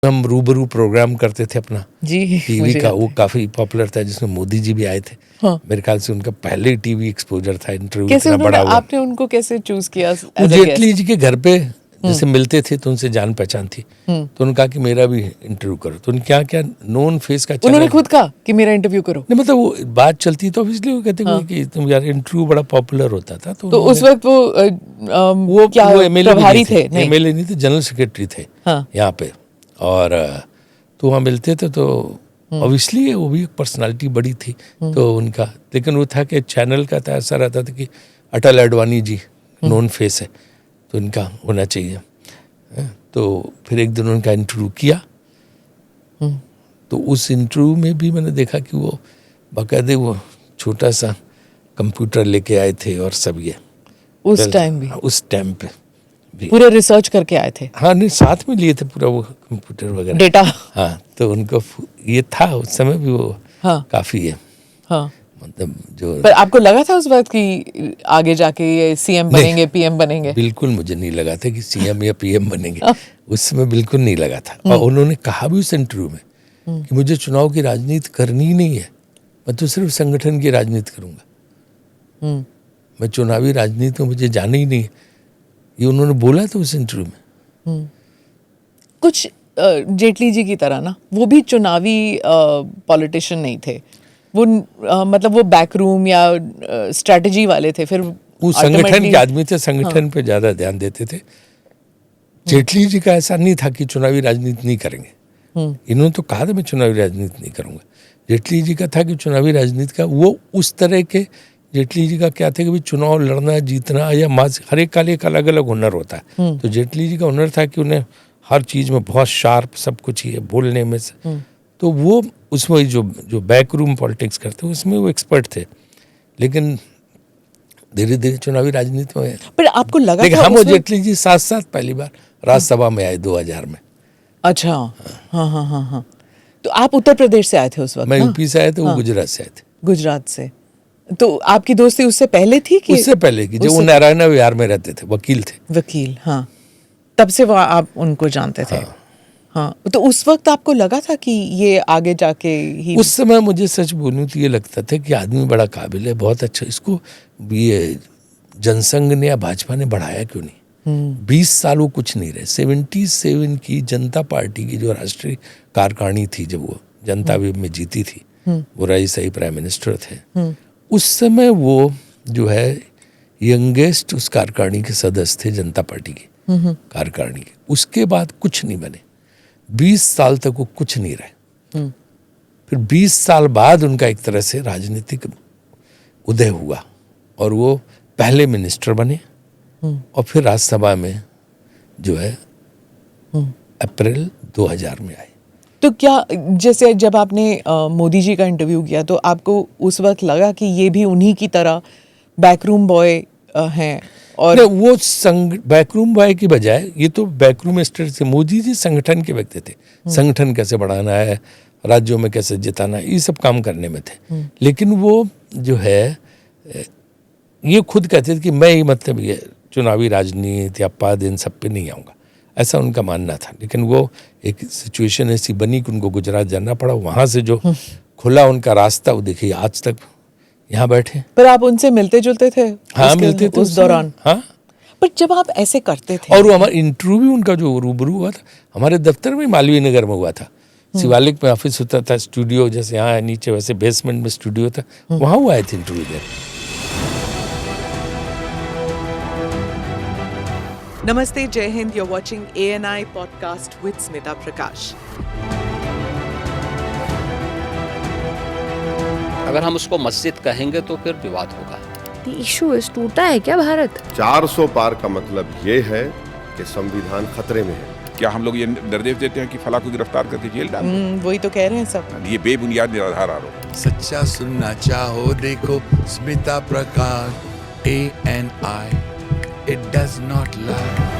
हम रूबरू प्रोग्राम करते थे अपना जी, टीवी मुझे का, याद वो है। काफी पॉपुलर था, जिसमें मोदी जी भी आए थे। हाँ। मेरे ख्याल से उनका पहले टीवी एक्सपोजर था, इंटरव्यू कैसे इतना उन्होंने, बड़ा हुआ। आपने उनको कैसे चूज किया वो एज अ जेटली गेस्ट? जी के घर पे जैसे मिलते थे तो उनसे जान पहचान थी, तो उन्होंने कहा कि मेरा भी इंटरव्यू करो। तो उन्हें क्या क्या नोन फेस का उन्होंने चैनल, खुद कहा कि मेरा इंटरव्यू करो? नहीं मतलब वो बात चलती तो ऑब्वियसली वो कहते हाँ। कि तुम यार, इंटरव्यू बड़ा पॉपुलर होता था। तो तो उस वक्त वो क्या वो एमएलए प्रभारी थे? नहीं। एमएलए नहीं थे, जनरल सेक्रेटरी थे हाँ। यहाँ पे। और तो वहाँ मिलते थे, तो ऑब्वियसली वो भी एक पर्सनालिटी बड़ी थी तो उनका, लेकिन वो था कि चैनल का था, ऐसा रहता था कि अटल अडवाणी जी नोन फेस है तो इनका होना चाहिए। तो फिर एक दिन उनका इंटरव्यू किया, तो उस इंटरव्यू में भी मैंने देखा कि वो बाकायदे वो छोटा सा कंप्यूटर लेके आए थे और सब ये उस टाइम भी उस टाइम पे भी। पूरे रिसर्च करके आए थे? हाँ, नहीं साथ में लिए थे पूरा वो कंप्यूटर वगैरह, डेटा। हाँ, तो उनको ये था उस समय भी वो। हाँ। काफी है, हाँ। मतलब जो। पर आपको लगा था उस वक्त कि आगे जाके ये सीएम बनेंगे, पीएम बनेंगे? बिल्कुल मुझे नहीं लगा था कि सीएम या पीएम बनेंगे, उस समय बिल्कुल नहीं लगा था। और उन्होंने कहा भी उस इंटरव्यू में कि मुझे चुनाव की राजनीति करनी ही नहीं है, मैं तो सिर्फ संगठन की राजनीति करूंगा, मैं चुनावी राजनीति में मुझे जाना ही नहीं है, ये उन्होंने बोला था उस इंटरव्यू में। कुछ जेटली जी की तरह ना, वो भी चुनावी पॉलिटिशियन नहीं थे, वो मतलब वो बैकरूम या स्ट्रेटजी वाले थे। फिर वो संगठन के आदमी थे, संगठन पे ज्यादा ध्यान देते थे। जेटली जी का ऐसा नहीं था कि चुनावी राजनीति नहीं करेंगे, इन्होंने तो कहा था मैं चुनावी राजनीति नहीं करूंगा। जेटली जी का था कि चुनावी राजनीति का, वो उस तरह के, जेटली जी का क्या था कि भाई चुनाव लड़ना जीतना या हर एक का एक अलग अलग हुनर होता है। तो जेटली जी का हुनर था कि उन्हें हर चीज में बहुत शार्प सब कुछ ही है बोलने में से, तो वो उसमें जो बैकरूम पॉलिटिक्स करते हैं उसमें वो एक्सपर्ट थे। लेकिन धीरे धीरे चुनावी राजनीति में, पर आपको लगा लेकिन था हम और उसमें? जेटली जी साथ साथ पहली बार राज्यसभा में आए 2000 में। अच्छा। हाँ हाँ हाँ हाँ। तो आप उत्तर प्रदेश से आए थे उस वक्त मैं ना? यूपी से आया था, वो गुजरात से आए थे। गुजरात से। तो आपकी दोस्ती उससे पहले थी कि? उससे पहले की, जो वो नारायण विहार में रहते थे, वकील थे। वकील, हाँ। तब से वो आप उनको जानते थे? हाँ। तो उस वक्त आपको लगा था कि ये आगे जाके ही? उस समय मुझे सच बोलूं तो ये लगता था कि आदमी बड़ा काबिल है, बहुत अच्छा, इसको ये जनसंघ ने या भाजपा ने बढ़ाया क्यों नहीं? 20 साल वो कुछ नहीं रहे। 77 की जनता पार्टी की जो राष्ट्रीय कार्यकारिणी थी, जब वो जनता में जीती थी, वो राजशाही प्राइम मिनिस्टर थे, उस समय वो जो है यंगेस्ट उस कार्यकारिणी के सदस्य थे, जनता पार्टी की कार्यकारिणी के। उसके बाद कुछ नहीं बने, 20 साल तक वो कुछ नहीं रहे। फिर 20 साल बाद उनका एक तरह से राजनीतिक उदय हुआ और वो पहले मिनिस्टर बने और फिर राज्यसभा में जो है अप्रैल 2000 में आए। तो क्या, जैसे जब आपने मोदी जी का इंटरव्यू किया तो आपको उस वक्त लगा कि ये भी उन्हीं की तरह बैकरूम बॉय हैं? और वो बैकरूम बॉय की बजाय ये तो बैकरूम स्टेट से, मोदी जी संगठन के व्यक्ति थे, संगठन कैसे बढ़ाना है, राज्यों में कैसे जिताना है, ये सब काम करने में थे। लेकिन वो जो है ये खुद कहते थे कि मैं ही, मतलब ये चुनावी राजनीति या पद इन सब पे नहीं आऊँगा, ऐसा उनका मानना था। लेकिन वो एक सिचुएशन ऐसी बनी कि उनको गुजरात जाना पड़ा, वहाँ से जो खुला उनका रास्ता, वो देखिए आज तक यहाँ बैठे। पर आप उनसे मिलते जुलते थे? हाँ, मिलते थे उस दौरान। हाँ। पर जब आप ऐसे करते थे, और वो हमारा इंटरव्यू भी उनका जो रूबरू हुआ था हमारे दफ्तर में, मालवीय नगर में हुआ था। शिवालिक में ऑफिस होता था, स्टूडियो जैसे यहाँ है नीचे, वैसे बेसमेंट में स्टूडियो था, वहाँ वो आए थे इंटरव्यू देने। नमस्ते, जय Hind. You're watching ANI podcast with Smita प्रकाश। अगर हम उसको मस्जिद कहेंगे तो फिर विवाद होगा। इशू टूटा है क्या भारत? 400 पार का मतलब ये है कि संविधान खतरे में है। क्या हम लोग ये निर्देश देते हैं कि फला को गिरफ्तार करके जेल डाल? वही तो कह रहे हैं सब। ये बेबुनियाद निराधार आरोप। सच्चा सुनना चाहो देखो स्मिता प्रकाश ANI, it does not lie।